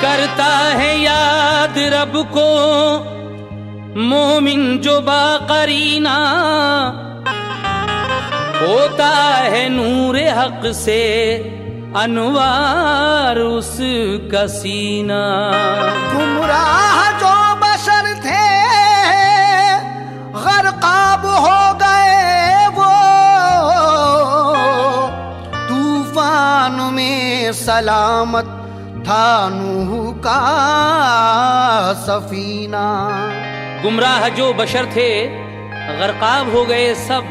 करता है याद रब को मोमिन जो बाकरीना, होता है नूर हक से अनवार उसका सीना। गुमराह जो बशर थे गरकाब हो गए वो, तूफान में सलामत था नूह का सफीना। गुमराह जो बशर थे गरकाब हो गए सब,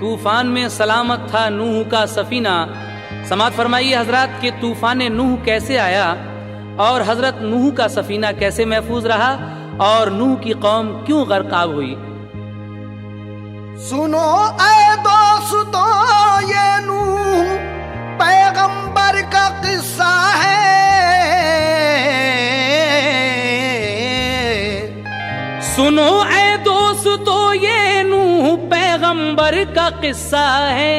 तूफान में सलामत था नूह का सफीना। समात फरमाइए हजरत कि तूफान नूह कैसे आया और हजरत नूह का सफीना कैसे महफूज रहा और नूह की कौम क्यों गरकाब हुई। सुनो ऐ दोस्तों ये नूह पैगंबर का किस्सा है, सुनो ऐ दोस्तों ये नूह पैगंबर का किस्सा है।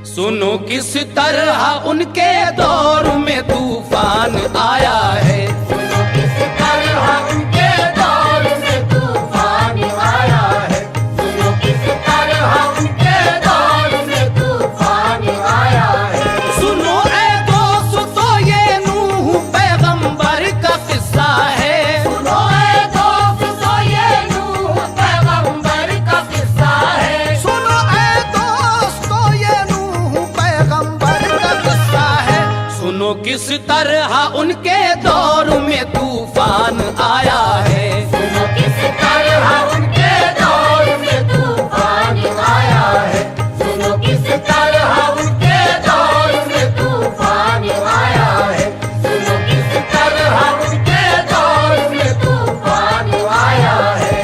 सुनो किस तरह उनके दौर में तूफान आया है, सुनो किस तरह उनके दौर में तूफान आया है, सुनो किस तरह उनके दौर में तूफान आया है। सुनो ऐ दोस्तों ये नूह पैगंबर का किस्सा है, सुनो ऐ दोस्तों ये नूह पैगंबर का किस्सा है, सुनो ऐ दोस्तों ये नूह पैगंबर का किस्सा है। सुनो किस तरह उनके दौर में तूफान आया है, सुनो किस तरह उनके दौर में तूफान आया है, सुनो किस तरह उनके दौर में तूफान आया है, सुनो किस तरह उनके दौर में तूफान आया है।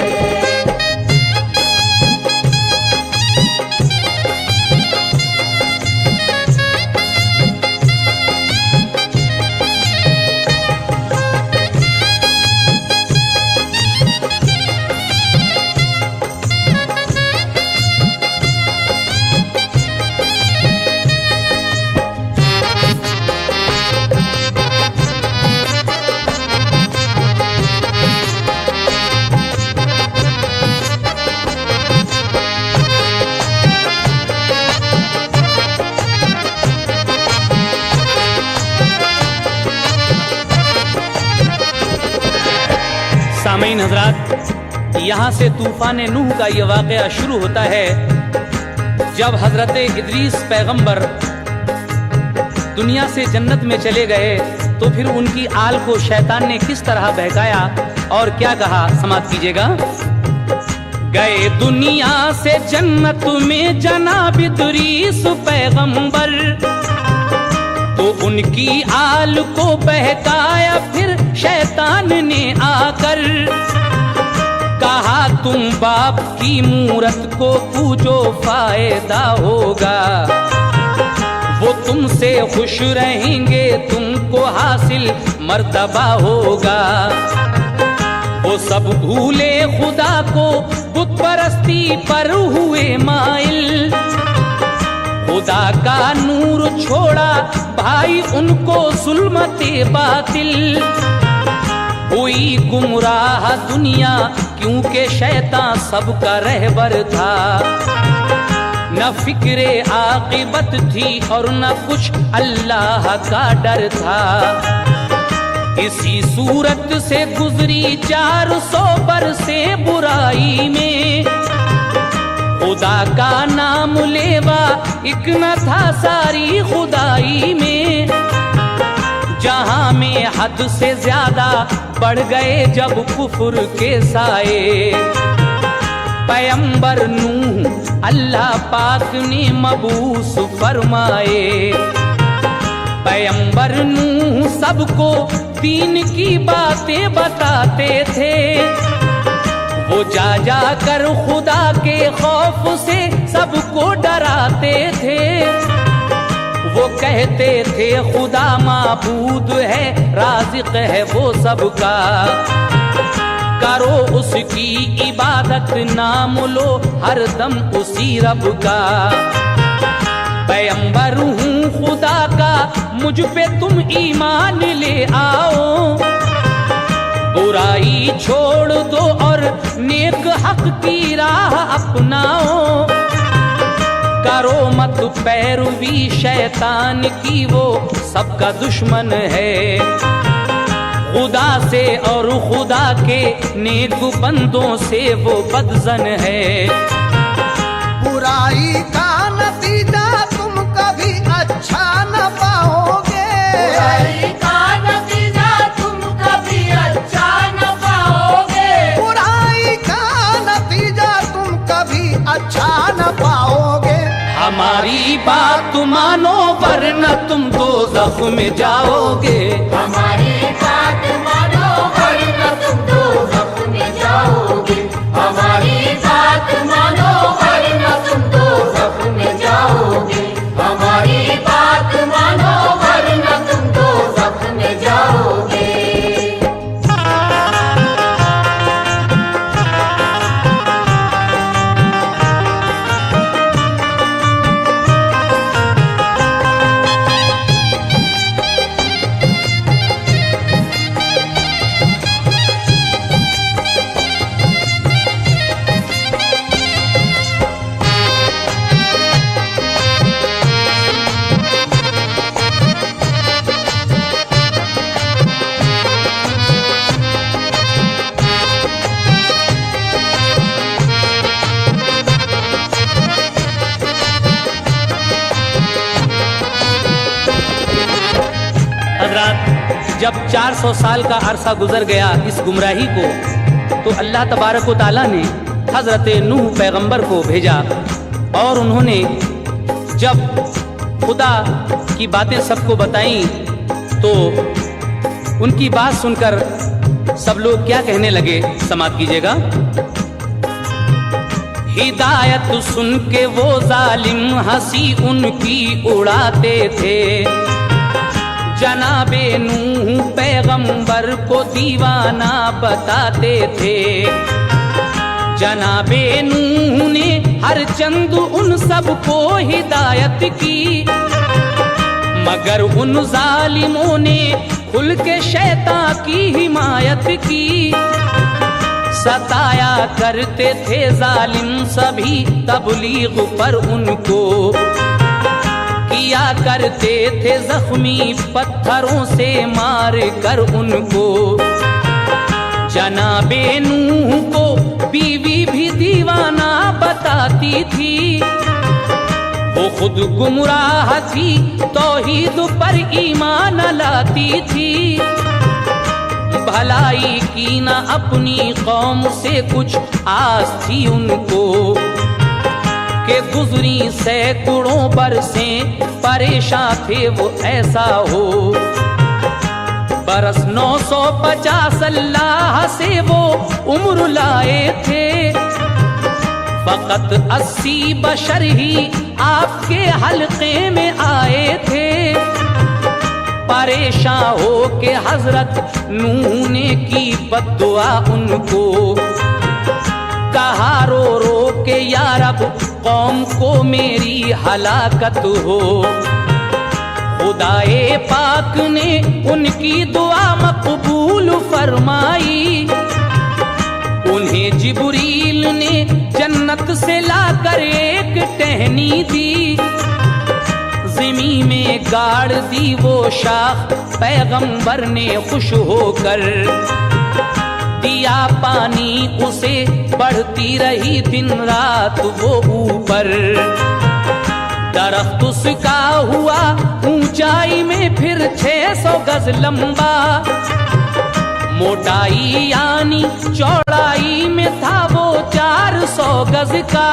सामीन हजरात, यहाँ से तूफान नूह का ये वाक़या शुरू होता है जब हजरत इदरीस पैगंबर दुनिया से जन्नत में चले गए तो फिर उनकी आल को शैतान ने किस तरह बहकाया और क्या कहा, समात कीजिएगा। गए दुनिया से जन्नत में जनाब इदरीस पैगंबर, तो उनकी आल को बहकाया फिर शैतान ने आकर। कहा तुम बाप की मूरत को पूजो फायदा होगा, वो तुमसे खुश रहेंगे तुमको हासिल मर्तबा होगा। वो सब भूले खुदा को बुत परस्ती पर हुए माइल, खुदा का नूर छोड़ा भाई उनको जुल्मते बातिल। हुई गुमराह दुनिया क्योंकि शैतान सबका रहबर था, न फिक्रे आकिबत थी और न कुछ अल्लाह का डर था। इसी सूरत से गुजरी 400 बरसे बुराई में, खुदा का नाम लेवा एक न था सारी खुदाई में। जहां में हद से ज्यादा बढ़ गए जब कुफर के साए, पैगंबर नूह अल्लाह पाक ने मबूस फरमाए। पैगंबर नूह सबको दीन की बातें बताते थे, वो जा जा कर खुदा के खौफ से सबको डराते थे। वो कहते थे खुदा माबूद है, राज़िक़ है वो सबका, करो उसकी इबादत, नाम लो हर दम उसी रब का। पैगंबर हूँ खुदा का, मुझ पे तुम ईमान ले आओ, नेक हक की राह अपनाओ। करो मत पैरवी शैतान की, वो सबका दुश्मन है। खुदा से और खुदा के नेक बंदों से वो बदजन है। बुराई का नतीजा तुम कभी अच्छा न पाओगे। बुराई का नतीजा तुम कभी अच्छा न पाओगे। बुराई का नतीजा तुम कभी अच्छा न पाओगे। हमारी बात मानो वरना तुम दोज़ख में जाओगे। हमारी बात मानो वरना तुम दोज़ख में जाओगे। हमारी बात मानो वरना तुम दोज़ख में जाओगे। हमारी बात मानो वरना तुम दोज़ख में जाओगे। हजरात, जब 400 साल का अरसा गुजर गया इस गुमराही को, तो अल्लाह तबारक व तआला ने हजरत नूह पैगंबर को भेजा। और उन्होंने जब खुदा की बातें सबको बताई तो उनकी बात सुनकर सब लोग क्या कहने लगे, समाप्त कीजिएगा। हिदायत सुन के वो जालिम हंसी उनकी उड़ाते थे। जनाबे नूह पैगंबर को दीवाना बताते थे। जनाबे नूह ने हर चंद उन सबको हिदायत की, मगर उन जालिमों ने खुल के शैतान की हिमायत की। सताया करते थे जालिम सभी तबलीग पर उनको, किया करते थे जख्मी पत्थरों से मार कर उनको। जनाबे नूह को बीवी भी दीवाना बताती थी, वो खुद गुमराह थी तौहीद पर ईमान लाती थी। भलाई की ना अपनी कौम से कुछ आस थी उनको, के गुजरी सैकड़ों बरसें परेशान थे वो ऐसा हो। बरस 950 अल्लाह से वो उम्र लाए थे, फकत 80 बशर ही आपके हल्के में आए थे। परेशान हो के हजरत नूह ने की बद्दुआ उनको, कहा रो रो के या रब कौम को मेरी हलाकत हो। खुदाए पाक ने उनकी दुआ मकबूल फरमाई, उन्हें जिब्रील ने जन्नत से लाकर एक टहनी दी। ज़मी में गाड़ दी वो शाख पैगंबर ने खुश होकर, दिया पानी उसे बढ़ती रही दिन रात वो ऊपर। दरख्त उसका हुआ ऊंचाई में फिर 600 गज लंबा, मोटाई यानी चौड़ाई में था वो 400 गज का।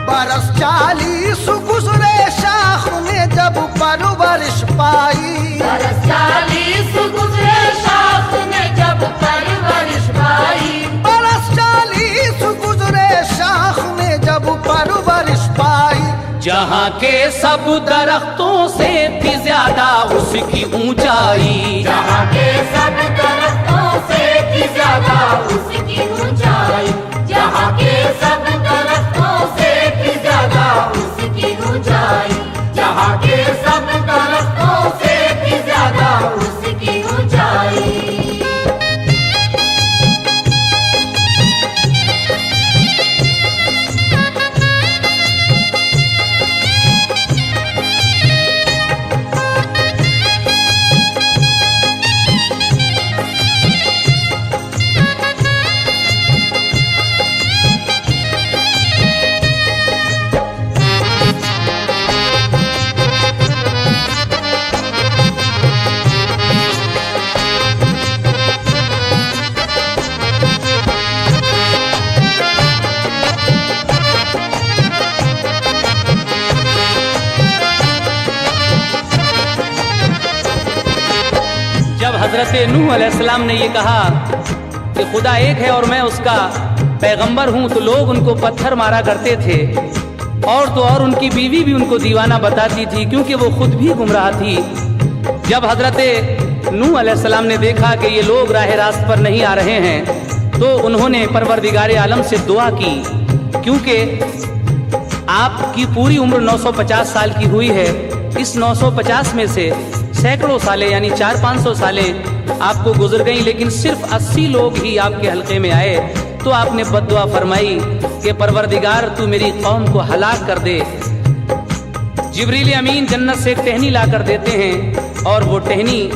बरस 40 गुजरे शाख ने जब परवरिश पाई। बरस 40 गुजरे शाख ने जब परवरिश पाई। बरस 40 गुजरे शाख ने जब परवरिश पाई। जहाँ के सब दरख्तों से थी ज्यादा उसकी ऊंचाई। जहाँ के सब दरख्तों से थी ज्यादा उसकी ऊंचाई। जहाँ के सब दरख्तों से थी ज्यादा उसकी ऊंचाई। जहाँ के सब दरख्तों से थी ज्यादा उसकी ऊंचाई। जब हजरत नूह अलैहिस्सलाम ने ये कहा कि खुदा एक है और मैं उसका पैगंबर हूं, तो लोग उनको पत्थर मारा करते थे। और तो और उनकी बीवी भी उनको दीवाना बताती थी, क्योंकि वो खुद भी गुमराह थी। जब हजरत नूह अलैहिस्सलाम ने देखा कि ये लोग राह रास्त पर नहीं आ रहे हैं, तो उन्होंने परवरदिगार आलम से दुआ की, क्योंकि आपकी पूरी उम्र 950 साल की हुई है। इस 950 में से सैकड़ों सालें यानी 400-500 सालें आपको गुजर गई, लेकिन सिर्फ 80 लोग ही आपके हल्के में आए। तो आपने बद्दुआ फरमाई कि परवरदिगार तू मेरी कौम को हलाक कर दे। जिब्रील अमीन जन्नत से एक टहनी ला कर देते हैं और वो टहनी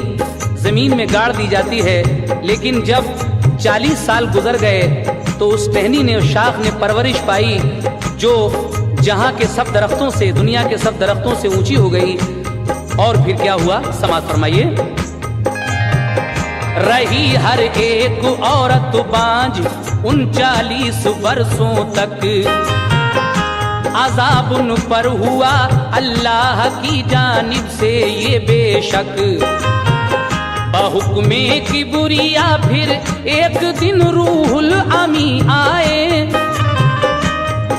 जमीन में गाड़ दी जाती है। लेकिन जब 40 साल गुजर गए तो उस टहनी ने, उस शाख ने परवरिश पाई, जो जहां के सब दरख्तों से, दुनिया के सब दरख्तों से ऊंची हो गई। और फिर क्या हुआ, समाअत फरमाइए। रही हर एक औरत बांझ 39 वर्षों तक, अज़ाब उन पर हुआ अल्लाह की जानिब से ये बेशक। बहुक्मे की बुरिया फिर एक दिन रूहुल अमी आए,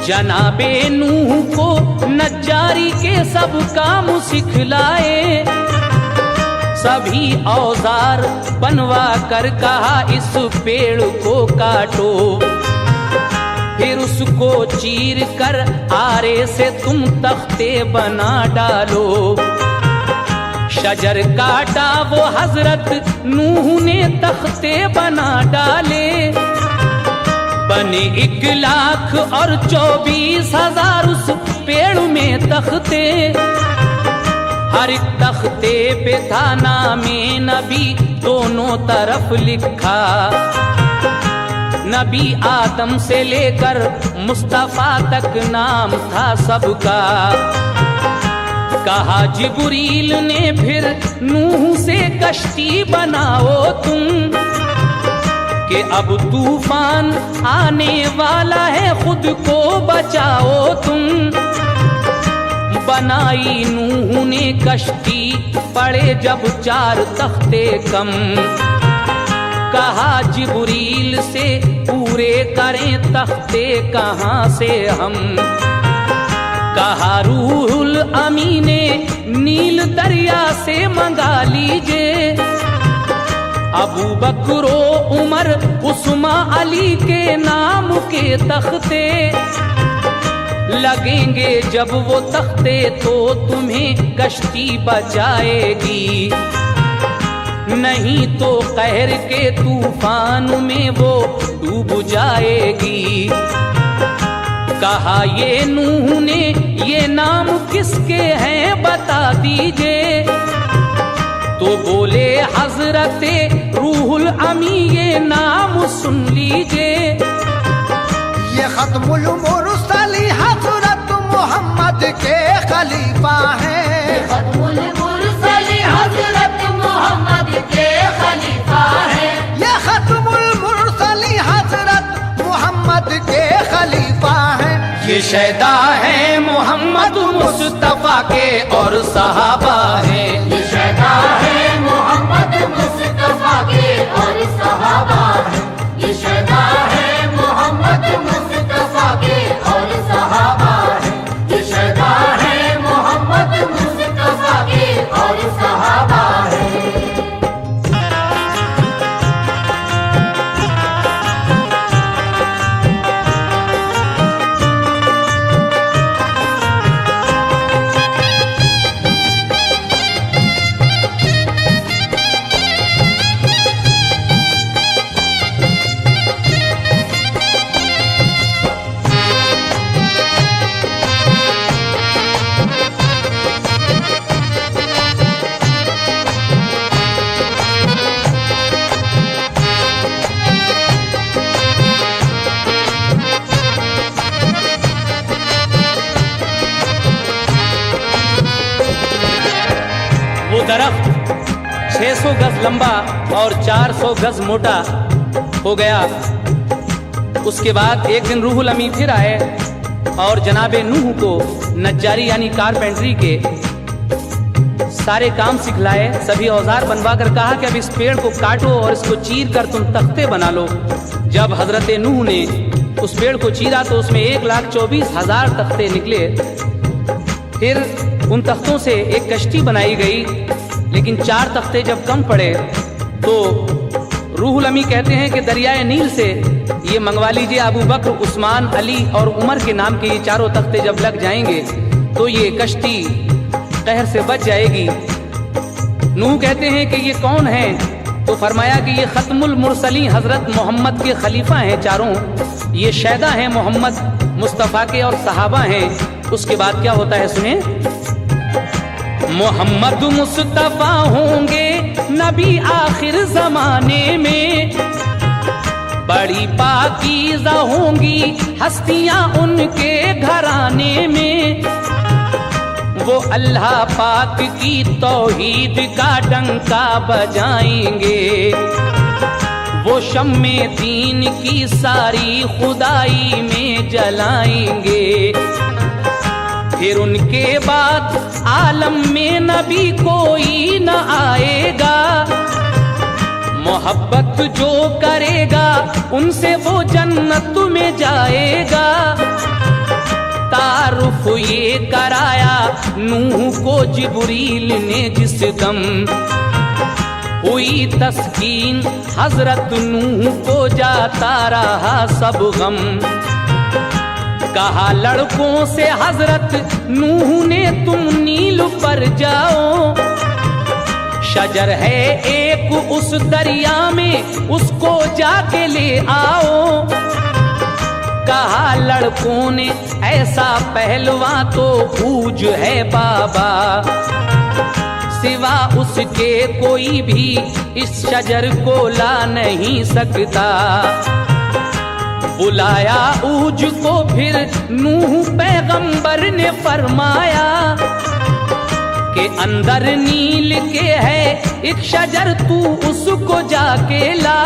जनाबे नूह को नज्जारी के सब काम सिखलाए। सभी औजार बनवा कर कहा इस पेड़ को काटो, फिर उसको चीर कर आरे से तुम तख्ते बना डालो। शजर काटा वो हजरत नूह ने तख्ते बना डाले, बने 1,24,000 उस पेड़ में तख्ते। हर एक तख्ते पे था नामे नबी दोनों तरफ लिखा, नबी आदम से लेकर मुस्तफा तक नाम था सबका। कहा जिब्रील ने फिर नूह से कश्ती बनाओ तुम, कि अब तूफान आने वाला है खुद को बचाओ तुम। बनाई नूह ने कश्ती, पड़े जब 4 तख्ते कम। कहा जिब्रील से पूरे करें तख्ते कहाँ से हम। कहा रूहुल अमी ने नील दरिया से मंगा लीजिए। अबू बकरो उमर उस्मा अली के नाम के तख्ते, लगेंगे जब वो तख्ते तो तुम्हें कश्ती बचाएगी। नहीं तो कहर के तूफान में वो डूब जाएगी। कहा ये नूह ने ये नाम किसके हैं बता दीजिए। तो बोले हजरते रूहुल अमी ये नाम सुन लीजिए। ये खत्मुल मुरसली हजरत मोहम्मद के खलीफा हैं। खत्मुल मुरसली हजरत मोहम्मद के खलीफा हैं। ये खत्मुल मुरसली हजरत मोहम्मद के खलीफा हैं। ये शहदा है मोहम्मद मुस्तफा के और सहाबा हैं। ये शहदा है मोहम्मद मुस्तफा के और सहाबा हैं। ये शहदा है मोहम्मद मुस्तफा के और सहाबा हैं। ये शहदा है मोहम्मद मुस्तफा के और सहाबा हैं। वो दरख्त 600 गज लंबा और 400 गज मोटा हो गया। उसके बाद एक दिन रूहुल अमी फिर आए और जनाबे नूह को नज्जारी यानी कारपेंटरी के सारे काम सिखलाए, सभी औजार बनवा कर कहा कि अब इस पेड़ को काटो और इसको चीर कर तुम तख्ते बना लो। जब हजरत नूह ने उस पेड़ को चीरा तो उसमें 1,24,000 तख्ते निकले। फिर उन तख्तों से एक कश्ती बनाई गई, लेकिन 4 तख्ते जब कम पड़े तो रूहुल अमी कहते हैं कि दरियाए नील से ये मंगवा लीजिए, अबू बकर, उस्मान, अली और उमर के नाम के ये 4 तख्ते जब लग जाएंगे तो ये कश्ती कहर से बच जाएगी। नूह कहते हैं कि ये कौन है, तो फरमाया कि ये खत्मुल मुरसलीन हजरत मोहम्मद के खलीफा हैं चारों, ये शैदा हैं मोहम्मद मुस्तफ़ा के और सहाबा हैं। उसके बाद क्या होता है सुने। मोहम्मद मुस्तफ़ा होंगे नबी आखिर जमाने में, बड़ी पाकीज़ा होंगी हस्तियां उनके घराने में। वो अल्लाह पाक की तौहीद का डंका बजाएंगे, वो शम्मे दीन की सारी खुदाई में जलाएंगे। फिर उनके बाद आलम में नबी कोई न आएगा, मोहब्बत जो करेगा उनसे वो जन्नत में जाएगा। तारुफ ये कराया नूह को जिब्रील ने जिस दम, हुई तस्कीन हजरत नूह को जाता रहा सब गम। कहा लड़कों से हजरत नूह ने तुम नील पर जाओ, शजर है एक उस दरिया में उसको जाके ले आओ। कहा लड़कों ने ऐसा पहलवा तो पूज है बाबा, सिवा उसके कोई भी इस शजर को ला नहीं सकता। बुलाया ऊज को फिर नूह पैगंबर ने फरमाया कि अंदर नील के है एक शजर, तू उसको जाके ला।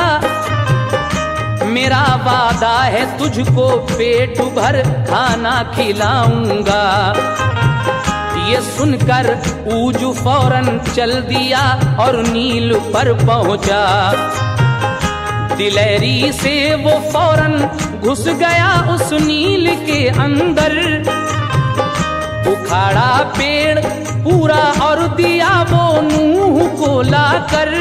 मेरा वादा है तुझको पेट भर खाना खिलाऊंगा। ये सुनकर ऊज फौरन चल दिया और नील पर पहुंचा। दिलेरी से वो फौरन घुस गया उस नील के अंदर, उखाड़ा पेड़ पूरा और दिया वो नूह को लाकर।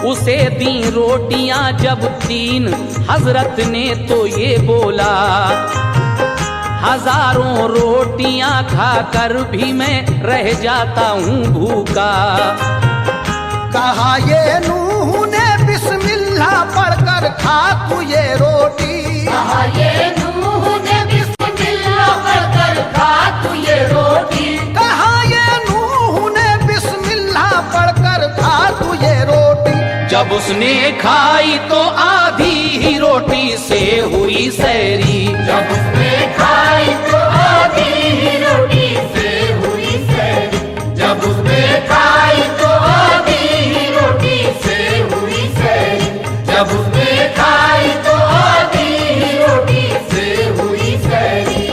उसे दी रोटियां जब 3 हजरत ने तो ये बोला, हजारों रोटियां खाकर भी मैं रह जाता हूँ भूखा। कहा ये नूह ने बिस्मिल्लाह पढ़कर खा तू ये रोटी। कहा ये नूह ने बिस्मिल्लाह पढ़कर खा तू ये रोटी। कहा ये नूह ने बिस्मिल्लाह पढ़कर खा तू ये रोटी। जब उसने खाई तो आधी ही रोटी से हुई सैरी। जब उसने खाई तो आधी ही रोटी से हुई सैरी। जब उसने खाई तो आधी ही रोटी से हुई सैरी। जब उसने खाई तो आधी ही रोटी से हुई सैरी।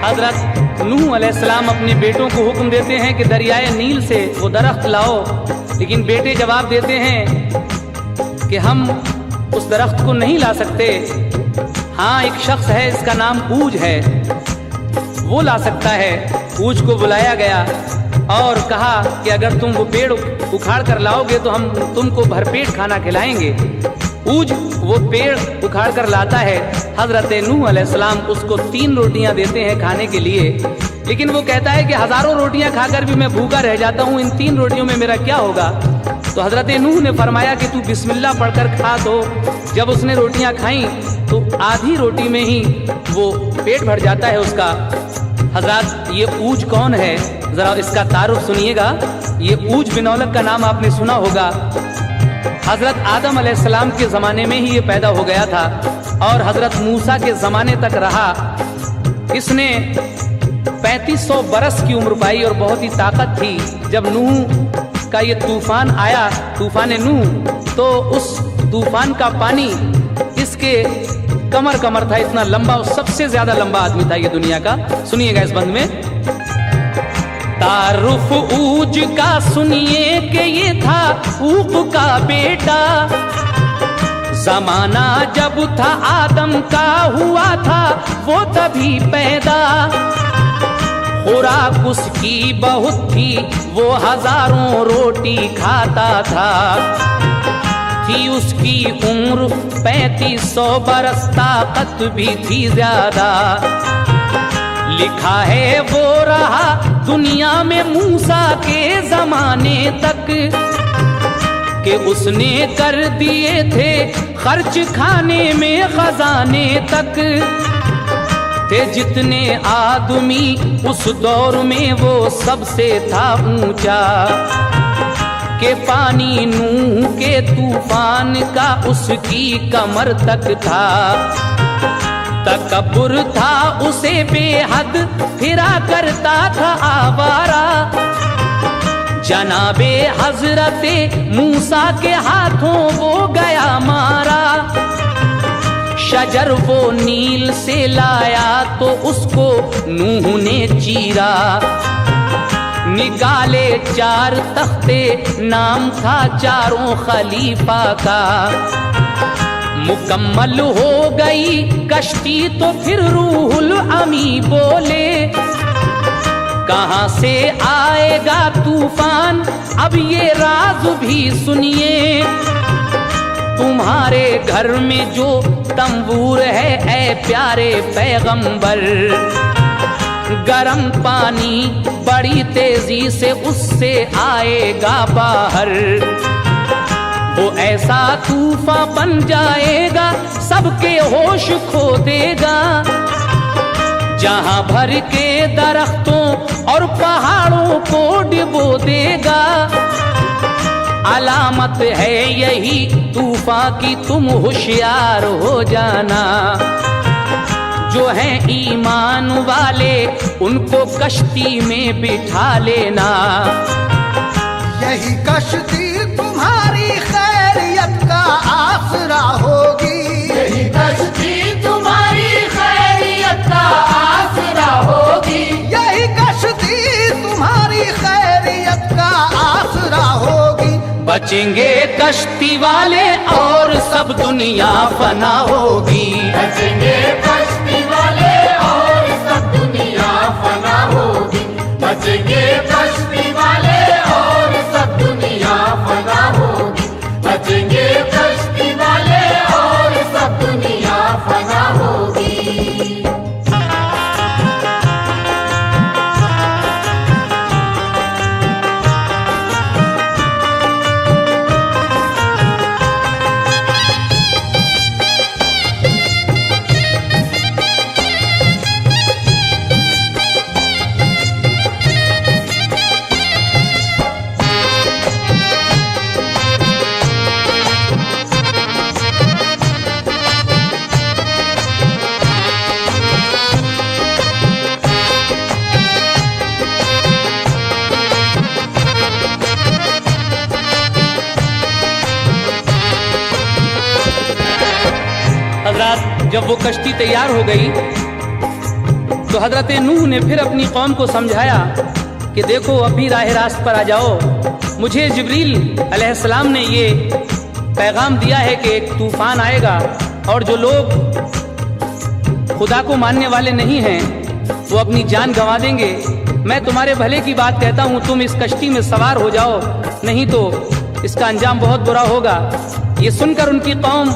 हजरत नूह अलैहिस्सलाम अपने बेटों को हुक्म देते हैं कि दरियाए नील से वो दरख्त लाओ, लेकिन बेटे जवाब देते हैं कि हम उस दरख्त को नहीं ला सकते। हाँ, एक शख्स है, इसका नाम ऊज है, वो ला सकता है। ऊज को बुलाया गया और कहा कि अगर तुम वो पेड़ उखाड़ कर लाओगे तो हम तुमको भरपेट खाना खिलाएंगे। ऊज वो पेड़ उखाड़ कर लाता है। हजरत नूह अलैहिस्सलाम उसको 3 रोटियां देते हैं खाने के लिए। लेकिन वो कहता है कि हजारों रोटियां खाकर भी मैं भूखा रह जाता हूँ, इन 3 रोटियों में मेरा क्या होगा। तो हजरत नूह ने फरमाया कि तू बिस्मिल्लाह पढ़कर खा। तो जब उसने रोटियां खाई तो आधी रोटी में ही वो पेट भर जाता है उसका। हजरत ये ऊज कौन है, जरा इसका तारुफ सुनिएगा। ये ऊज बिन औलक का नाम आपने सुना होगा। हजरत आदम अलैहिस्सलाम के ज़माने में ही ये पैदा हो गया था और हजरत मूसा के ज़माने तक रहा। इसने 3500 बरस की उम्र पाई और बहुत ही ताकत थी। जब नूह का ये तूफान आया, तूफान नूह, तो उस तूफान का पानी इसके कमर था, इतना लंबा, सबसे ज्यादा लंबा आदमी था ये दुनिया का। सुनिएगा इस बंद में, तारुफ ऊज का सुनिए कि ये था ऊप का बेटा। जमाना जब था आदम का हुआ था वो तभी पैदा। खुराक उसकी बहुत थी, वो हजारों रोटी खाता था। थी उसकी उम्र 3500 बरस, ताकत भी थी ज्यादा। लिखा है वो रहा दुनिया में मूसा के जमाने तक, कि उसने कर दिए थे खर्च खाने में खजाने तक। थे जितने आदमी उस दौर में वो सबसे था ऊंचा, के पानी नूह के तूफान का उसकी कमर तक था। तकब्बुर था उसे बेहद, फिरा करता था आवारा। जनाबे हजरते मूसा के हाथों वो गया मारा। शजर वो नील से लाया तो उसको नूह ने चीरा। निकाले 4 तख्ते, नाम था चारों खलीफा का। मुकम्मल हो गई कश्ती तो फिर रूहुल अमी बोले, कहां से आएगा तूफान अब ये राज भी सुनिए। तुम्हारे घर में जो तंबूर है ऐ प्यारे पैगंबर, गरम पानी बड़ी तेजी से उससे आएगा बाहर। वो ऐसा तूफान बन जाएगा सबके होश खो देगा। जहां भर के दरख्तों और पहाड़ों को डुबो देगा। अलामत है यही तूफान की, तुम होशियार हो जाना। जो हैं ईमान वाले उनको कश्ती में बिठा लेना। यही कश्ती तुम्हारी खैरियत का आसरा होगी। यही कश्ती तुम्हारी खैरियत का आसरा होगी। यही कश्ती तुम्हारी खैरियत का आसरा होगी। बचेंगे कश्ती वाले और सब दुनिया फना होगी। बचेंगे कश्ती वाले और सब दुनिया फना होगी। बचेंगे कश्ती वाले और सब दुनिया फना होगी। बचेंगे कश्ती वाले और सब दुनिया फना होगी। हजरत जब वो कश्ती तैयार हो गई तो हजरत नूह ने फिर अपनी कौम को समझाया कि देखो अभी राह रास्त पर आ जाओ। मुझे जिब्रील अलैहिस्सलाम ने ये पैगाम दिया है कि एक तूफान आएगा और जो लोग खुदा को मानने वाले नहीं हैं वो अपनी जान गंवा देंगे। मैं तुम्हारे भले की बात कहता हूँ, तुम इस कश्ती में सवार हो जाओ, नहीं तो इसका अंजाम बहुत बुरा होगा। ये सुनकर उनकी कौम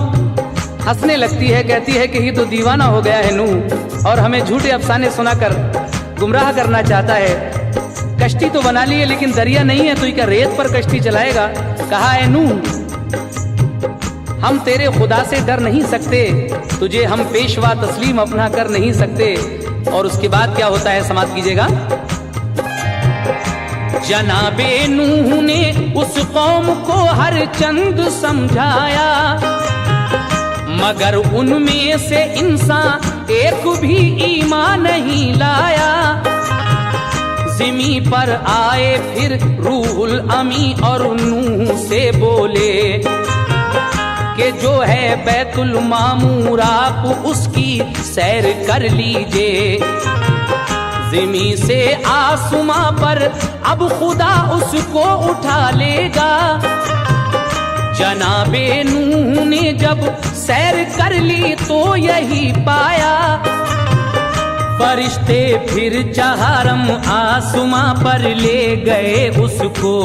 हंसने लगती है, कहती है कि ये तो दीवाना हो गया है नूह, और हमें झूठे अफसाने सुनाकर गुमराह करना चाहता है। कश्ती तो बना ली है लेकिन दरिया नहीं है, तो ये क्या रेत पर कश्ती चलाएगा? कहा है नूह, हम तेरे खुदा से डर नहीं सकते, तुझे हम पेशवा तस्लीम अपना कर नहीं सकते। और उसके बाद क्या होता है, समाप्त कीजिएगा। जनाबे नूह ने उस कौम को हर चंद समझाया, मगर उनमें से इंसान एक भी ईमान नहीं लाया। ज़िमी पर आए फिर रूहुल अमी और नूह से बोले कि जो है बैतुल मामूर आप उसकी सैर कर लीजिए। ज़िमी से आसमां पर अब खुदा उसको उठा लेगा। जनाबे नूह ने जब सैर कर ली तो यही पाया, फरिश्ते फिर चहारम आसमां पर ले गए उसको।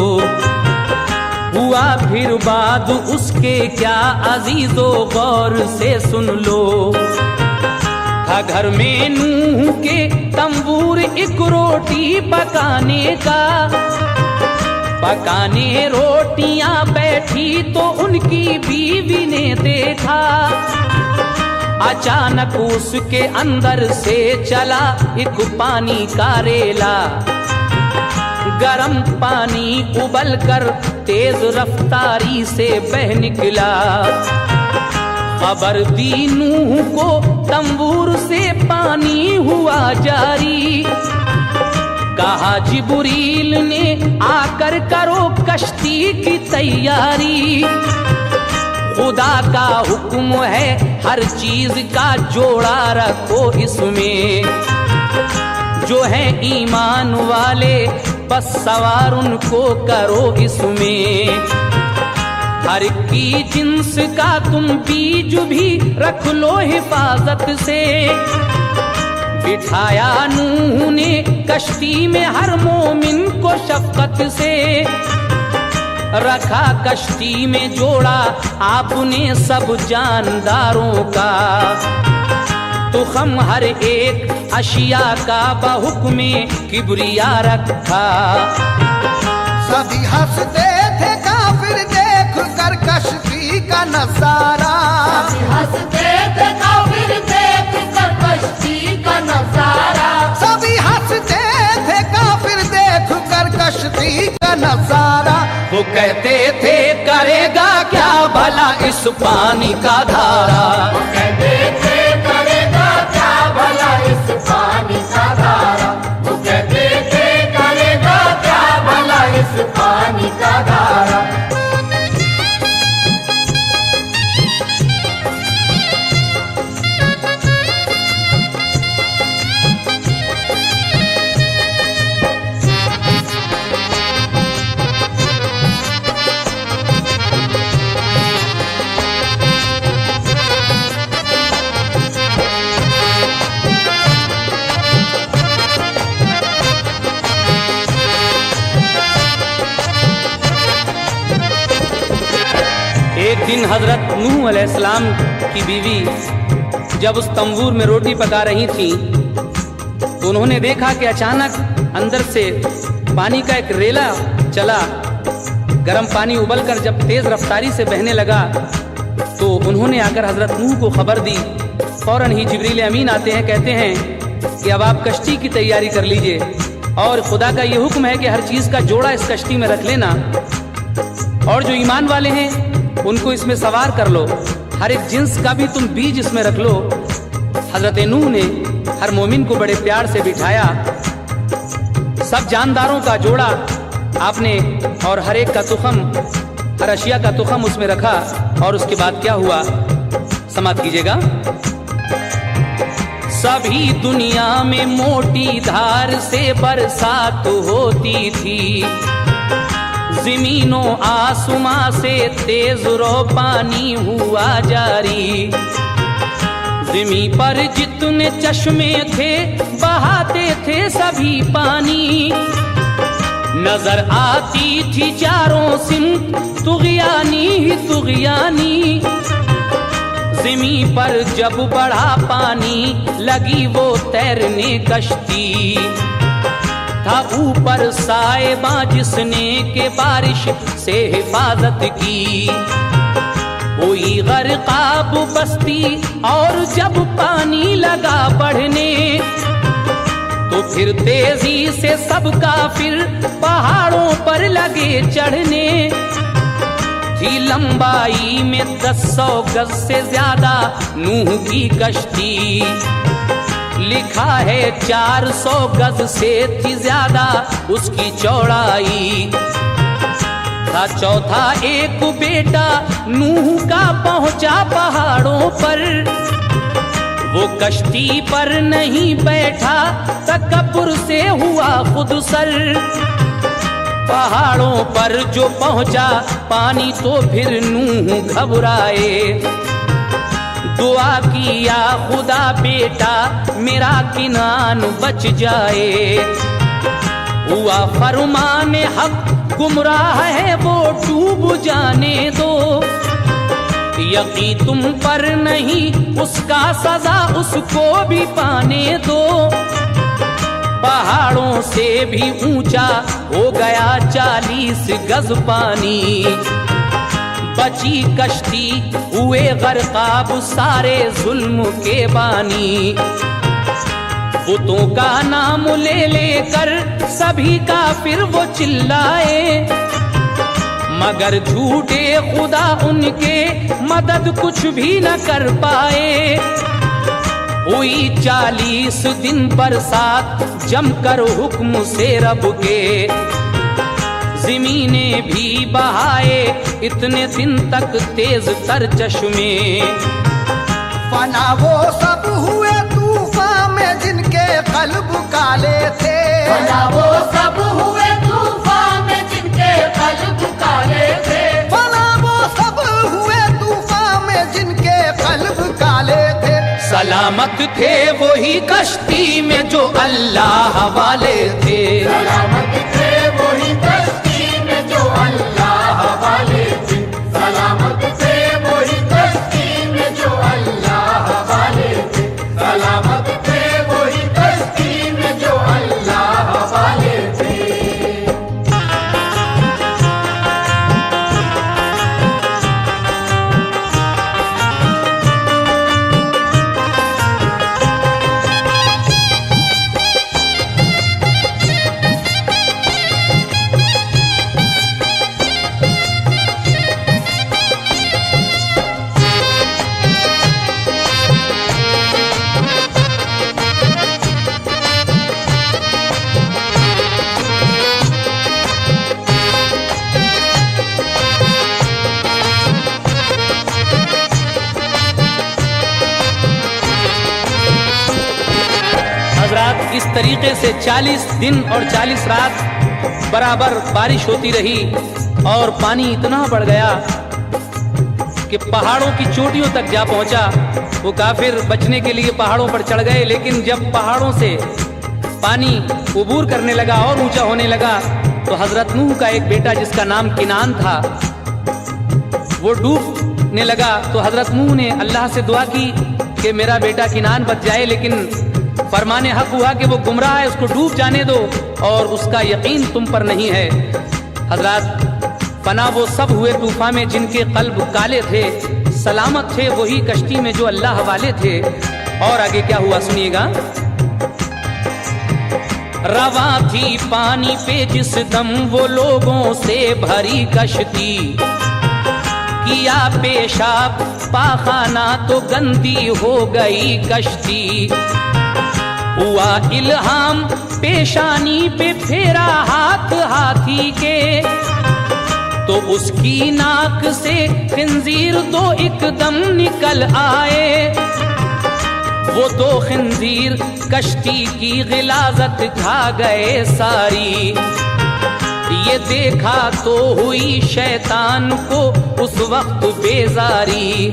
हुआ फिर बाद उसके क्या अजीजो गौर से सुन लो। था घर में नूह के तंबूर एक रोटी पकाने का, पकाने रोटियां बैठी तो उनकी बीवी ने देखा। अचानक उसके अंदर से चला एक पानी का रेला, गरम पानी उबल कर तेज रफ्तारी से बह निकला। खबर दी नूह को तंबूर से पानी हुआ जारी, कहा जिब्रील ने आकर करो कश्ती की तैयारी। खुदा का हुक्म है हर चीज का जोड़ा रखो इसमें, जो है ईमान वाले बस सवार उनको करो इसमें। हर की जिन्स का तुम बीज भी रख लो हिफाजत से। बिठाया नूह ने कश्ती में हर मोमिन को शफकत से, रखा कश्ती में जोड़ा आपने सब जानदारों का। तो हम हर एक अशिया का बहुक्मे किबरिया रखा। सभी हंसते थे काफिर देख कर कश्ती का नजारा। हंसते थे काफिर देख कर कश्ती का नजारा। सभी हंसते थे काफिर देख कर कश्ती का नजारा। वो कहते थे करेगा क्या भला इस पानी का धारा। कहते थे करेगा क्या भला इस पानी का धारा। वो कहते थे करेगा क्या भला इस पानी का धारा। एक दिन हजरत नूह अलैहिस्सलाम की बीवी जब उस तंबूर में रोटी पका रही थी तो उन्होंने देखा कि अचानक अंदर से पानी का एक रेला चला। गर्म पानी उबलकर जब तेज रफ्तारी से बहने लगा तो उन्होंने आकर हजरत नूह को खबर दी। फौरन ही जिब्रील अमीन आते हैं, कहते हैं कि अब आप कश्ती की तैयारी कर लीजिए और खुदा का ये हुक्म है कि हर चीज का जोड़ा इस कश्ती में रख लेना और जो ईमान वाले हैं उनको इसमें सवार कर लो। हर एक जिन्स का भी तुम बीज इसमें रख लो। हजरत नूह ने हर मोमिन को बड़े प्यार से बिठाया, सब जानदारों का जोड़ा आपने और हर एक का तुखम, हर अशिया का तुखम उसमें रखा। और उसके बाद क्या हुआ, समाप्त कीजिएगा। सभी दुनिया में मोटी धार से बरसात होती थी, ज़मीनो आसमां से तेज रो पानी हुआ जारी। ज़मी पर जितने चश्मे थे बहाते थे सभी पानी। नजर आती थी चारों सिमत तुग़यानी ही तुग़यानी। ज़िमी पर जब बढ़ा पानी लगी वो तैरने कश्ती, था ऊपर साएबा जिसने के बारिश से हिफाजत की। हुई गर्काब बस्ती और जब पानी लगा बढ़ने, तो फिर तेजी से सब काफिर पहाड़ों पर लगे चढ़ने। थी लंबाई में 1000 गज से ज्यादा नूह की कश्ती, लिखा है 400 गज से थी ज्यादा उसकी चौड़ाई। था चौथा एक बेटा नूह का पहुंचा पहाड़ों पर, वो कश्ती पर नहीं बैठा तकब्बुर से हुआ खुद सर। पहाड़ों पर जो पहुंचा पानी तो फिर नूह घबराए, दुआ किया खुदा बेटा मेरा किनान बच जाए। हुआ फरमाने हक गुमराह है वो डूब जाने दो, यकीन तुम पर नहीं उसका सजा उसको भी पाने दो। पहाड़ों से भी ऊंचा हो गया 40 गज पानी, बची कश्ती हुए गर्काब सारे जुल्म के बानी। बुतों का नाम ले लेकर सभी काफिर वो चिल्लाए, मगर झूठे खुदा उनके मदद कुछ भी न कर पाए। हुई 40 दिन बरसात जमकर हुक्म से रब के, ज़मीने भी बहाए इतने दिन तक तेज तर चश्मे। फना वो सब हुए तूफान में जिनके कल्ब काले थे, फना वो सब हुए तूफान में जिनके कल्ब काले थे। फना वो सब हुए तूफान में जिनके कल्ब काले थे। सलामत थे वही कश्ती में जो अल्लाह वाले थे, सलामत थे वही कश्ती में जो अल्लाह वाले थे। सलामत थे वही कश्ती में जो अल्लाह वाले थे। सलामत थे वही कश्ती में जो अल्लाह वाले थे। इस तरीके से 40 दिन और 40 रात बराबर बारिश होती रही और पानी इतना बढ़ गया कि पहाड़ों की चोटियों तक जा पहुंचा। वो काफिर बचने के लिए पहाड़ों पर चढ़ गए, लेकिन जब पहाड़ों से पानी उबूर करने लगा और ऊंचा होने लगा, तो हजरत नूह का एक बेटा जिसका नाम किनान था वो डूबने लगा। तो हजरत नूह ने अल्लाह से दुआ की कि मेरा बेटा किनान बच जाए, लेकिन फरमाने हक हुआ कि वो गुमराह है, उसको डूब जाने दो और उसका यकीन तुम पर नहीं है। हजरत फना वो सब हुए तूफान में जिनके कल्ब काले थे, सलामत थे वही कश्ती में जो अल्लाह वाले थे। और आगे क्या हुआ सुनिएगा। रवा थी पानी पे जिस दम वो लोगों से भरी कश्ती, किया पेशाब पाखाना तो गंदी हो गई कश्ती। हुआ इल्हाम पेशानी पे फेरा हाथ हाथी के, तो उसकी नाक से खिंजीर दो एकदम निकल आए। वो दो खिंजीर कश्ती की गिलाजत खा गए सारी। ये देखा तो हुई शैतान को उस वक्त बेजारी,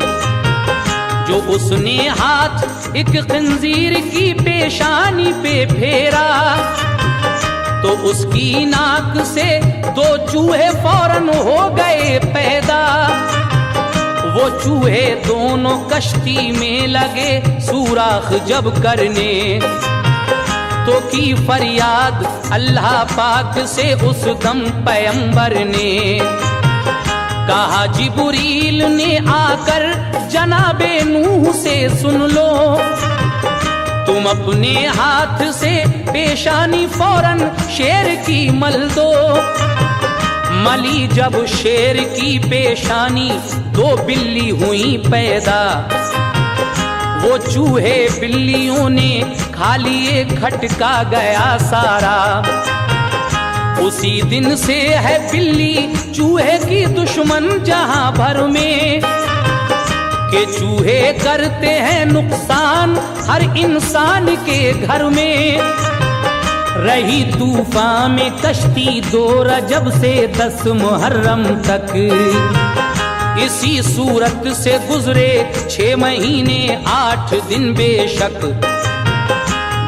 जो उसने हाथ एक खंजीर की पेशानी पे फेरा, तो उसकी नाक से दो चूहे फौरन हो गए पैदा। वो वो चूहे दोनों कश्ती में लगे सुराख जब करने, तो की फरियाद अल्लाह पाक से उस दम पैगंबर ने। कहा जिब्रील ने आकर जनाबे नूह से सुन लो, तुम अपने हाथ से पेशानी फौरन शेर की मल दो। मली जब शेर की पेशानी, दो बिल्ली हुई पैदा, वो चूहे बिल्लियों ने खा लिए, खटका गया सारा। उसी दिन से है बिल्ली चूहे की दुश्मन जहां भर में, के चूहे करते हैं नुकसान हर इंसान के घर में। रही तूफान में कश्ती 2 रजब से 10 मुहर्रम तक, इसी सूरत से गुजरे 6 महीने 8 दिन बेशक।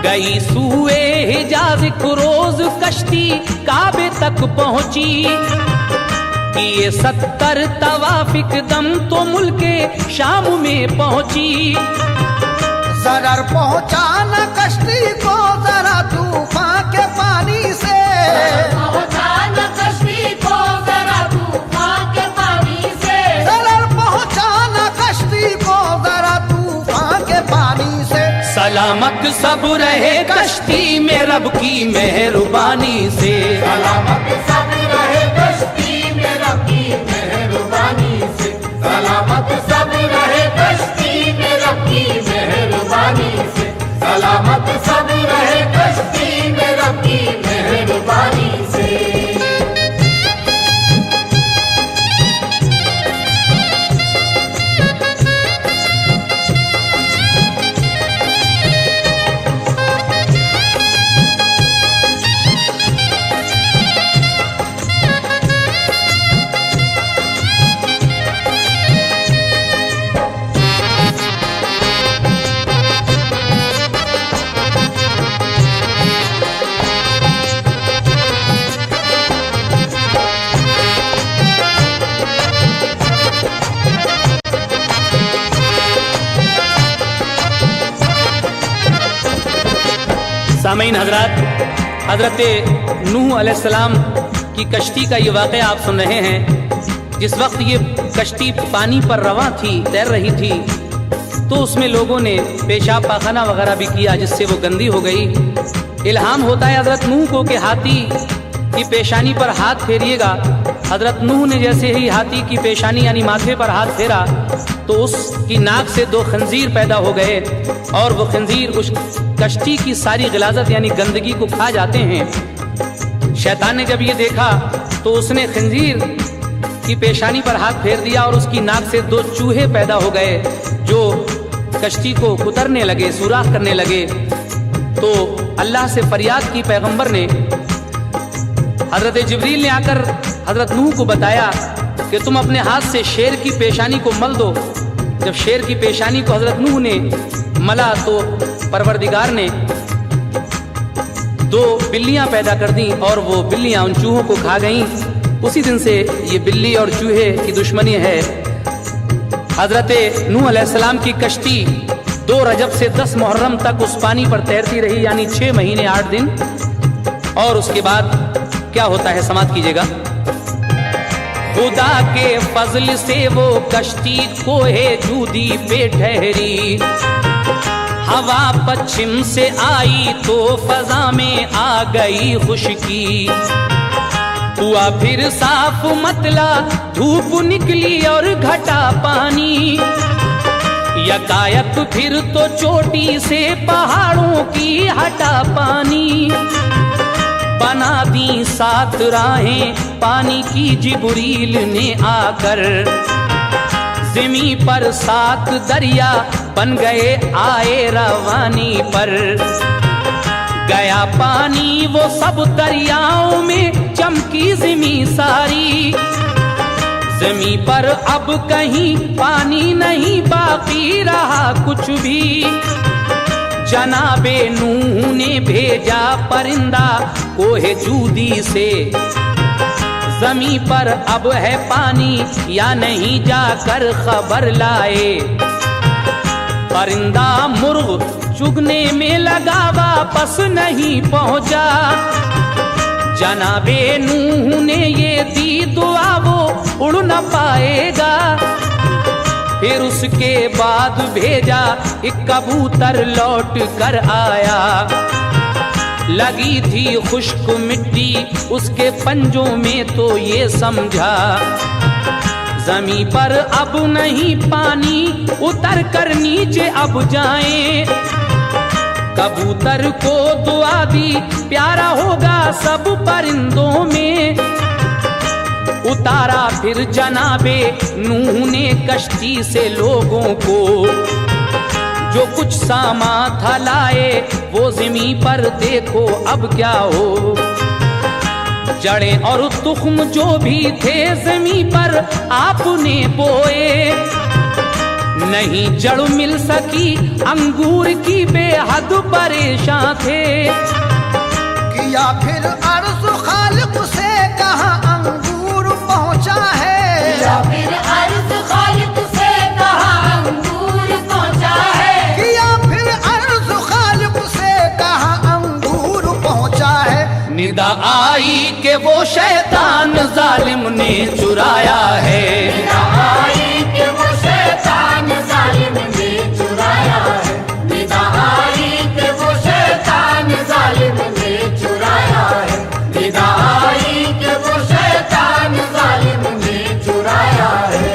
गई सूए हिजाज को रोज कश्ती काबे तक पहुंची, किए 70 तवाफिक दम तो मुल्के शाम में पहुंची। जरर पहुंचाना कश्ती को जरा तूफान के पानी से, पहुंचाना कश्ती को जरा तूफान के पानी से, जरर पहुंचाना कश्ती को जरा तूफान के पानी से। सलामत सब रहे कश्ती में रब की मेहरबानी से, सलामत सब रहे कश्ती में रब की मेहरबानी से, सलामत सब रहे कश्ती में रब की मेहरबानी से, सलामत सब रहे कश्ती में रब की मेहरबानी से। सामईन हजरात, हजरत नूह अलैहिस्सलाम की कश्ती का ये वाक़या आप सुन रहे हैं। जिस वक्त ये कश्ती पानी पर रवां थी, तैर रही थी, तो उसमें लोगों ने पेशाब पाखाना वगैरह भी किया, जिससे वो गंदी हो गई। इल्हाम होता है हजरत नूह को कि हाथी की पेशानी पर हाथ फेरिएगा। हजरत नूह ने जैसे ही हाथी की पेशानी यानी माथे पर हाथ फेरा, तो उसकी नाक से 2 खंजीर पैदा हो गए, और वो खंजीर उस कश्ती की सारी गिलाजत यानी गंदगी को खा जाते हैं। शैतान ने जब ये देखा तो उसने खंजीर की पेशानी पर हाथ फेर दिया, और उसकी नाक से 2 चूहे पैदा हो गए जो कश्ती को कुतरने लगे, सुराख करने लगे। तो अल्लाह से फरियाद की पैगंबर ने, हजरत जिब्रील ने आकर हजरत नूह को बताया कि तुम अपने हाथ से शेर की पेशानी को मल दो। जब शेर की पेशानी को हजरत नूह ने मला, तो परवरदिगार ने 2 बिल्लियां पैदा कर दी, और वो बिल्लियां उन चूहों को खा गईं। उसी दिन से ये बिल्ली और चूहे की दुश्मनी है। हजरत नूह अलैहिस्सलाम की कश्ती 2 रजब से 10 मुहर्रम तक उस पानी पर तैरती रही, यानी 6 महीने 8 दिन। और उसके बाद क्या होता है, समाप्त कीजिएगा। खुदा के फजल से वो कश्ती कोहे जूदी पे ठहरी, हवा पश्चिम से आई तो फजा में आ गई खुशकी। हुआ फिर साफ मतला, धूप निकली और घटा पानी। यकायक फिर तो चोटी से पहाड़ों की हटा पानी। बना दी 7 राहें पानी की जिब्रील ने आकर, ज़मीं पर 7 दरिया बन गए आए रवानी पर। गया पानी वो सब दरियाओं में, चमकी ज़मीं सारी। ज़मीं पर अब कहीं पानी नहीं, बाकी रहा कुछ भी। जनाबे नूह ने भेजा परिंदा कोहे जूदी से, जमी पर अब है पानी या नहीं, जाकर खबर लाए। परिंदा मुर्ग चुगने में लगा, वापस नहीं पहुंचा। जनाबे नूह ने ये दी दुआ, वो उड़ न पाएगा। फिर उसके बाद भेजा एक कबूतर, लौट कर आया। लगी थी खुश्क मिट्टी उसके पंजों में, तो ये समझा जमीन पर अब नहीं पानी, उतर कर नीचे अब जाएं। कबूतर को दुआ दी, प्यारा होगा सब परिंदों में। उतारा फिर जनाबे नूह ने कश्ती से लोगों को, जो कुछ सामान था लाए वो ज़मीं पर देखो अब क्या हो। जड़ें और तुख्म जो भी थे ज़मीं पर आपने बोए, नहीं जड़ मिल सकी अंगूर की, बेहद परेशान थे। किया फिर अर्ज़ खालिक से, कहाँ अंगूर पहुँचा है। या फिर अर्ज़ खालिक से, कहाँ अंगूर पहुँचा है। किया फिर अर्ज़ खालिक से, कहाँ अंगूर पहुँचा है। निदा आई कि वो शैतान जालिम ने चुराया है। आई कि वो शैतान जालिम ने चुराया है। निदा आई कि वो शैतान जालिम ने चुराया है। निदा आई कि वो शैतान जालिम ने चुराया है।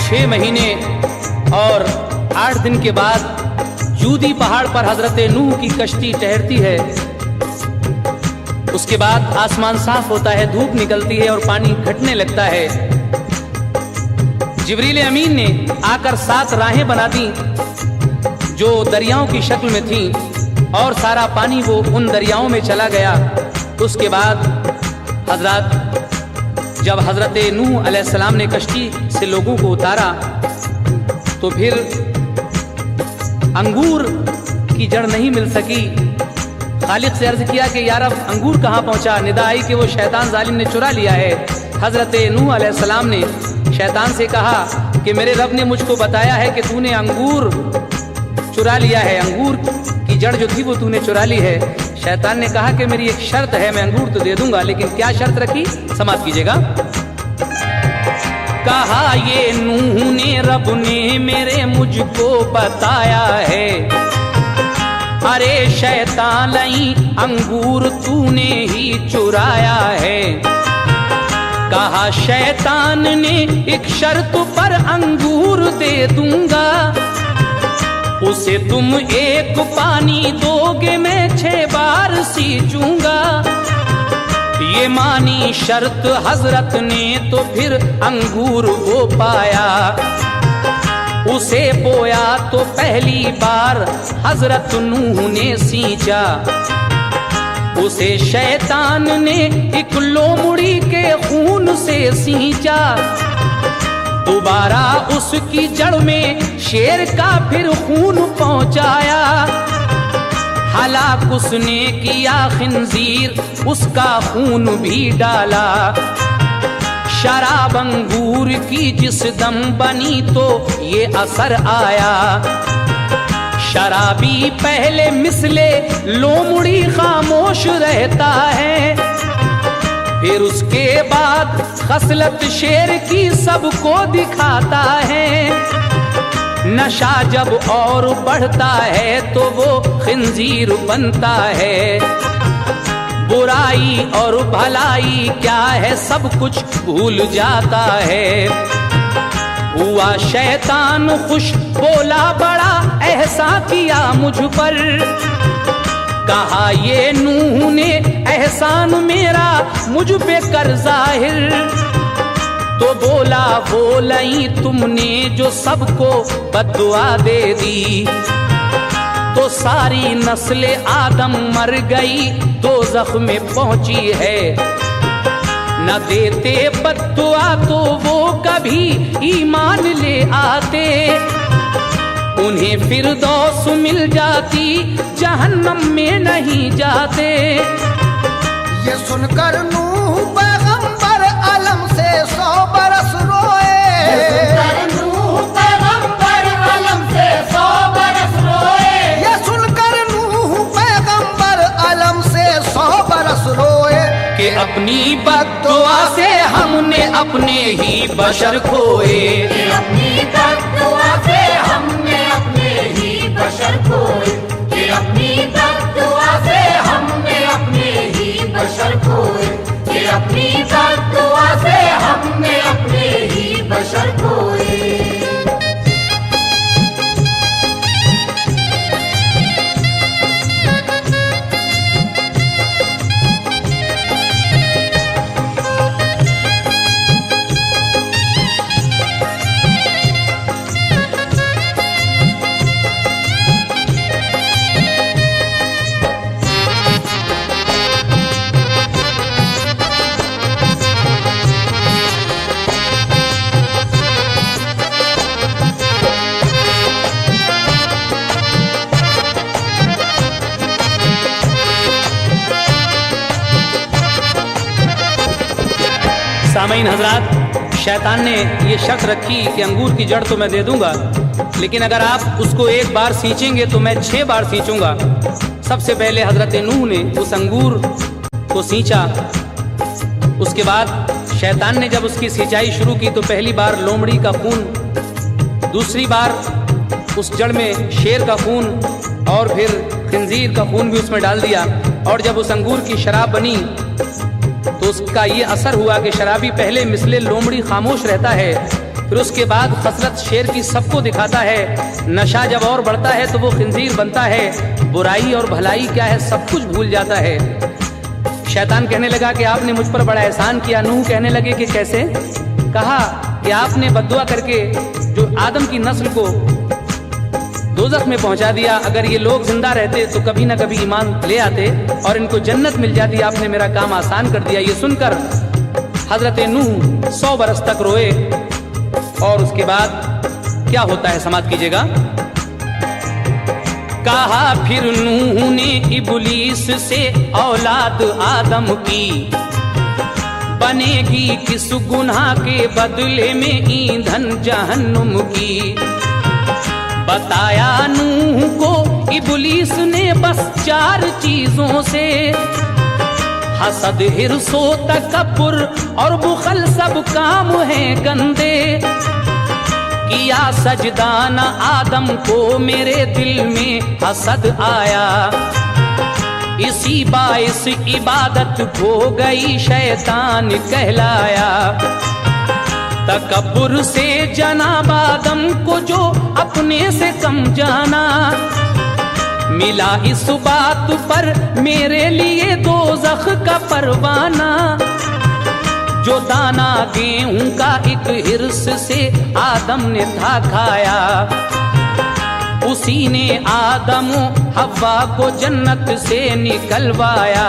6 महीने और 8 दिन के बाद जूदी पहाड़ पर हजरत नूह की कश्ती ठहरती है। उसके बाद आसमान साफ होता है, धूप निकलती है और पानी घटने लगता है। जिब्रील अमीन ने आकर 7 राहें बना दी जो दरियाओं की शक्ल में थीं, और सारा पानी वो उन दरियाओं में चला गया। उसके बाद जब हजरत नूह अलैहिस्सलाम ने कश्ती से लोगों को उतारा तो फिर अंगूर की जड़ नहीं मिल सकी। खालिक से अर्ज किया कि यार अब अंगूर कहाँ पहुँचा। निदा आई कि वो शैतान जालिम ने चुरा लिया है। हजरत नूह अलैहिस्सलाम ने शैतान से कहा कि मेरे रब ने मुझको बताया है कि तूने अंगूर चुरा लिया है, अंगूर की जड़ जो थी वो तूने चुरा ली है। शैतान ने कहा कि मेरी एक शर्त है, मैं अंगूर तो दे दूंगा, लेकिन क्या शर्त रखी समाप्त कीजिएगा। कहा ये नूह ने रब ने मेरे मुझको बताया है, अरे शैतान लई अंगूर तूने ही चुराया है। कहा शैतान ने एक शर्त पर अंगूर दे दूंगा, उसे तुम एक पानी दोगे मैं 6 बार सींचूंगा। ये मानी शर्त हजरत ने तो फिर अंगूर वो पाया, उसे बोया तो पहली बार हजरत नूह ने सींचा। उसे शैतान ने एक लोमड़ी के खून से सींचा। दोबारा उसकी जड़ में शेर का फिर खून पहुंचाया। हलाक उसने किया खिंजीर, उसका खून भी डाला। शराब अंगूर की जिस दम बनी तो ये असर आया। शराबी पहले मिसले लोमड़ी खामोश रहता है, फिर उसके बाद खसलत शेर की सबको दिखाता है। नशा जब और बढ़ता है तो वो खिंजीर बनता है। बुराई और भलाई क्या है सब कुछ भूल जाता है। हुआ शैतान खुश, बोला बड़ा एहसान किया मुझ पर। कहा ये नूह ने एहसान मेरा मुझ पे कर जाहिर। तो बोला वो लई तुमने जो सबको बद्दुआ दे दी, तो सारी नस्ल आदम मर गई, दोज़ख में पहुंची है। न देते बद्दुआ तो वो कभी ईमान ले आते, उन्हें फिरदौस मिल जाती, जहन्नम में नहीं जाते। ये सुनकर नूह पैगंबर अलम से 100 बरस रोए। नूह पैगंबर अलम से 100 बरस रोए। ये सुनकर नूह पैगंबर अलम से 100 बरस रोए। कि अपनी बद्दुआ से हमने अपने ही बशर खोए। कि अपनी बद्दुआ से हमने अपने ही बशर खोए। कि अपनी बद्दुआ से हमने अपने ही बशर खोए। कि अपनी बद्दुआ से हमने अपने ही बशर खोए। सामईन हजरात, शैतान ने ये शर्त रखी कि अंगूर की जड़ तो मैं दे दूंगा, लेकिन अगर आप उसको एक बार सींचेंगे तो मैं 6 बार सींचूंगा। सबसे पहले हजरत नूह ने उस अंगूर को सींचा। उसके बाद शैतान ने जब उसकी सिंचाई शुरू की तो पहली बार लोमड़ी का खून, दूसरी बार उस जड़ में शेर का खून और फिर खिंजीर का खून भी उसमें डाल दिया। और जब उस अंगूर की शराब बनी तो उसका ये असर हुआ कि शराबी पहले मिसले लोमड़ी खामोश रहता है, फिर उसके बाद खसरत शेर की सबको दिखाता है। नशा जब और बढ़ता है तो वो खिंजीर बनता है, बुराई और भलाई क्या है सब कुछ भूल जाता है। शैतान कहने लगा कि आपने मुझ पर बड़ा एहसान किया। नूह कहने लगे कि कैसे? कहा कि आपने बद्दुआ करके जो आदम की नस्ल को दोज़ख में पहुंचा दिया। अगर ये लोग जिंदा रहते तो कभी ना कभी ईमान ले आते और इनको जन्नत मिल जाती। आपने मेरा काम आसान कर दिया। ये सुनकर हजरत नूह 100 बरस तक रोए। और उसके बाद क्या होता है समाप्त कीजिएगा। कहा फिर नूह ने इब्लीस से औलाद आदम की, बनेगी किस गुनाह के बदले में ईंधन जहन्नुम की। बताया नूह को इब्लीस ने बस 4 चीजों से, हसद, हिर्सो, तकब्बुर और बुखल सब काम है गंदे। किया सजदाना आदम को मेरे दिल में हसद आया, इसी बाइस इबादत हो गई शैतान कहलाया। तकब्बुर से जनाब आदम को जो अपने से कम जाना, मिला इस बात पर मेरे लिए दोज़ख का परवाना। जो दाना गेहूं का एक हिर्स से आदम ने था खाया, उसी ने आदम हव्वा को जन्नत से निकलवाया।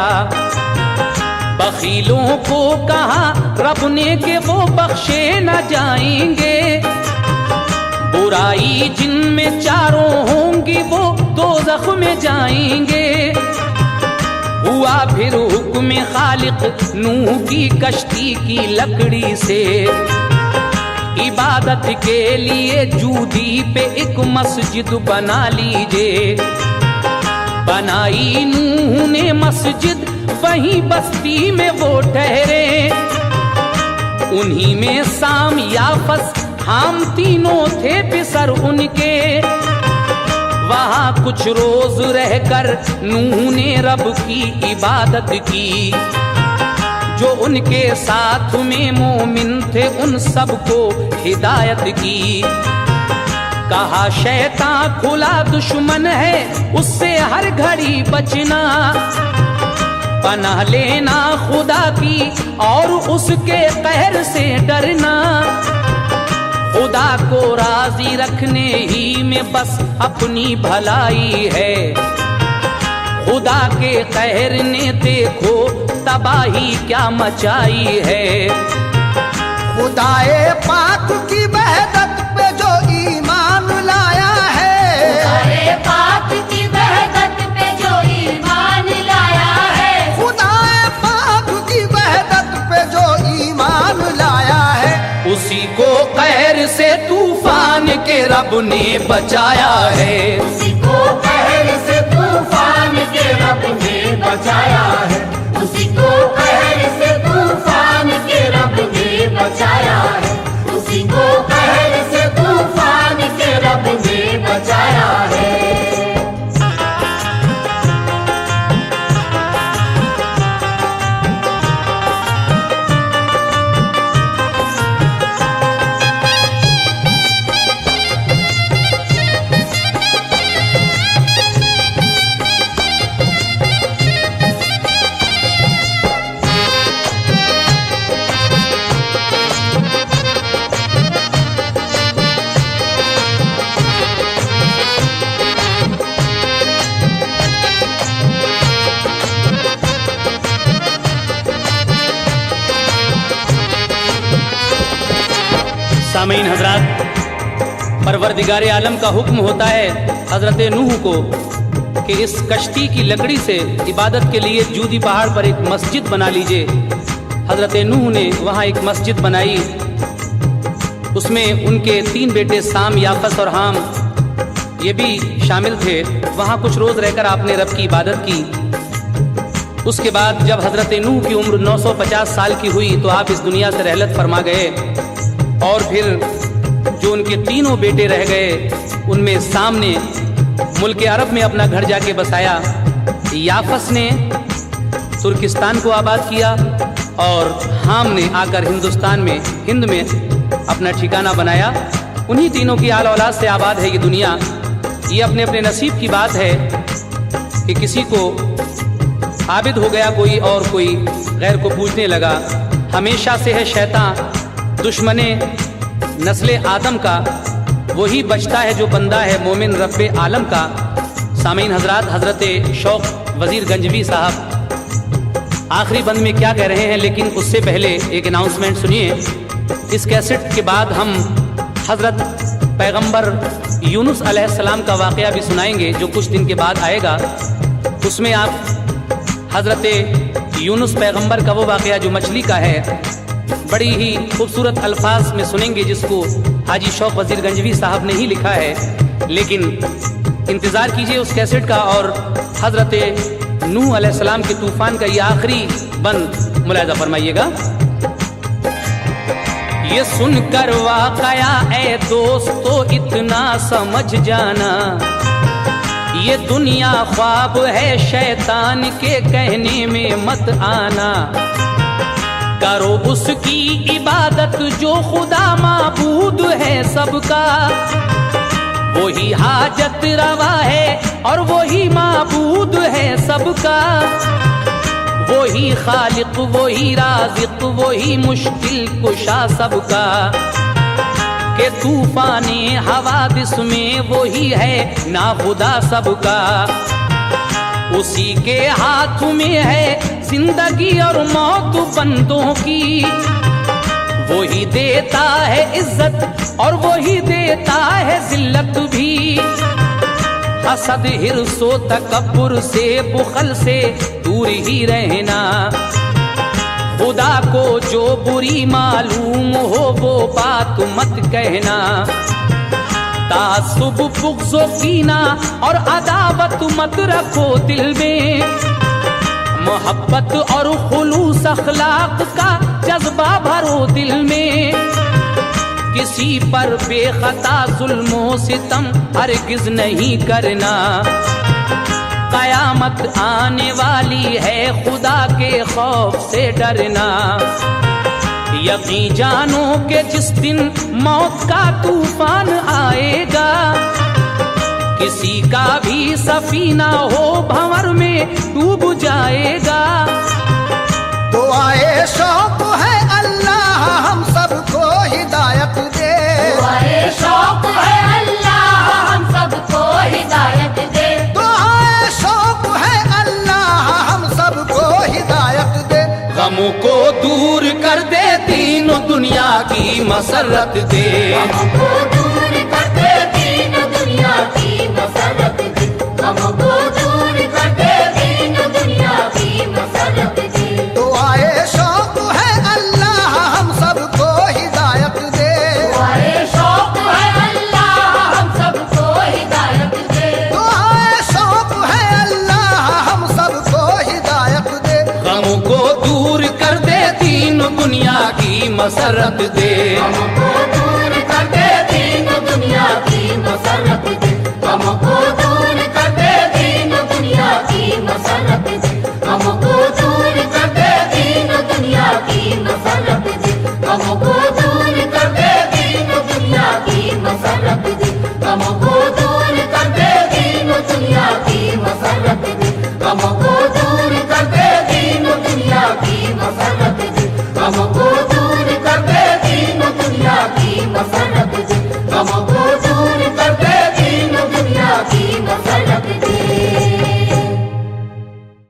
बखीलों को कहा रब ने कि वो बख्शे न जाएंगे, बुराई जिनमें चारों होंगी वो दोज़ख में जाएंगे। हुआ फिर हुक्म खालिक नूह की कश्ती की लकड़ी से, इबादत के लिए जूदी पे एक मस्जिद बना लीजिए। बनाई नूह ने मस्जिद, वहीं बस्ती में वो ठहरे। उन्हीं में साम, याफस, हाम तीनों थे पिसर उनके। वहाँ कुछ रोज रहकर नूह ने रब की इबादत की। जो उनके साथ में मोमिन थे उन सबको हिदायत की। कहा शैतान खुला दुश्मन है उससे हर घड़ी बचना, पनाह लेना खुदा की और उसके कहर से डरना। खुदा को राजी रखने ही में बस अपनी भलाई है, खुदा के कहर ने देखो तबाही क्या मचाई है। खुदाए पाक की वहदत पे जो ईमान लाया है, खुदाए पाक की वहदत पे जो ईमान लाया है, खुदाए पाक की वहदत पे जो ईमान लाया है, उसी को कहर से तूफान के रब ने बचाया है। उसी को कहर से तूफान के रब ने बचाया है, उसी को कहर से तूफान के रब ने बचाया है, उसी को कहर से तूफान के रब ने बचाया है। सामीन हजरात, परवरदिगार आलम का हुक्म होता है हजरत नूह को कि इस कश्ती की लकड़ी से इबादत के लिए जूदी पहाड़ पर एक मस्जिद बना लीजिए। हजरत नूह ने वहाँ एक मस्जिद बनाई, उसमें उनके 3 बेटे साम, याफस और हाम ये भी शामिल थे। वहाँ कुछ रोज़ रहकर आपने रब की इबादत की। उसके बाद जब हजरत नूह की उम्र 950 साल की हुई तो आप इस दुनिया से रहलत फरमा गए। और फिर जो उनके 3 बेटे रह गए उनमें साम ने मुल्क अरब में अपना घर जाके बसाया, याफस ने तुर्किस्तान को आबाद किया और हाम ने आकर हिंदुस्तान में, हिंद में अपना ठिकाना बनाया। उन्हीं तीनों की आल औलाद से आबाद है ये दुनिया। ये अपने अपने नसीब की बात है कि किसी को आबिद हो गया कोई और कोई गैर को पूजने लगा। हमेशा से है शैतान दुश्मने नस्ले आदम का, वही बचता है जो बंदा है मोमिन रब्बे आलम का। सामीन हजरात, हजरत शौक वजीर गंजवी साहब आखिरी बंद में क्या कह रहे हैं, लेकिन उससे पहले एक अनाउंसमेंट सुनिए। इस कैसेट के बाद हम हजरत पैगंबर यूनुस अलैहिस्सलाम का वाक़या भी सुनाएंगे जो कुछ दिन के बाद आएगा। उसमें आप हजरत यूनुस पैगंबर का वो वाक़या जो मछली का है बड़ी ही खूबसूरत अल्फाज में सुनेंगे, जिसको हाजी शौक वजीर गंजवी साहब ने ही लिखा है। लेकिन इंतज़ार कीजिए उस कैसेट का और हजरत नूह अलैहिस्सलाम के तूफान का ये आखिरी बंद मुलाहिज़ा फरमाइएगा। ये सुनकर वाक़या ए दोस्तों इतना समझ जाना, ये दुनिया ख्वाब है शैतान के कहने में मत आना। करो उसकी इबादत जो खुदा माबूद है सबका, वही हाजत रवा है और वही माबूद है सबका। वही खालिक, वही राज़िक, वही मुश्किल कुशा सबका। के तूफाने हवादिस में वही है ना खुदा सबका। उसी के हाथ में है जिंदगी और मौत बंदों की। वही देता है इज्जत और वही देता है जिल्लत भी। हसद हिर्सो तकब्बुर से बुखल से दूर ही रहना। खुदा को जो बुरी मालूम हो वो बात मत कहना। तासुब बुग़्ज़ो कीना और अदावत मत रखो दिल में। मोहब्बत और खुलूस अखलाक का जज्बा भरो दिल में। किसी पर बेखता जुल्मो सितम हरगिज़ नहीं करना। कयामत आने वाली है, खुदा के खौफ से डरना। यकीन जानो कि जिस दिन मौत का तूफान आएगा, किसी का भी सफीना हो भंवर में डूब जाएगा। दुआए शौक है अल्लाह हम सबको हिदायत दे, दुआए शौक है अल्लाह हम सबको हिदायत दे, दुआए शौक है अल्लाह हम सबको हिदायत दे। गमों को दूर कर दे, तीनों दुनिया की मसरत दे। हमको दूर कर दे दीन दुनिया की मसरत दे, हमको दूर कर दे दीन दुनिया की मसरत दे। दुआए शौक है अल्लाह हम सबको हिदायत दे, दुआए शौक है अल्लाह हम सबको हिदायत दे, दुआए शौक है अल्लाह हम सबको हिदायत दे। गमों को दूर कर दे, तीनों दुनिया की मसरत दे। हमको दूर कर दे दीन दुनिया की मसरत दे।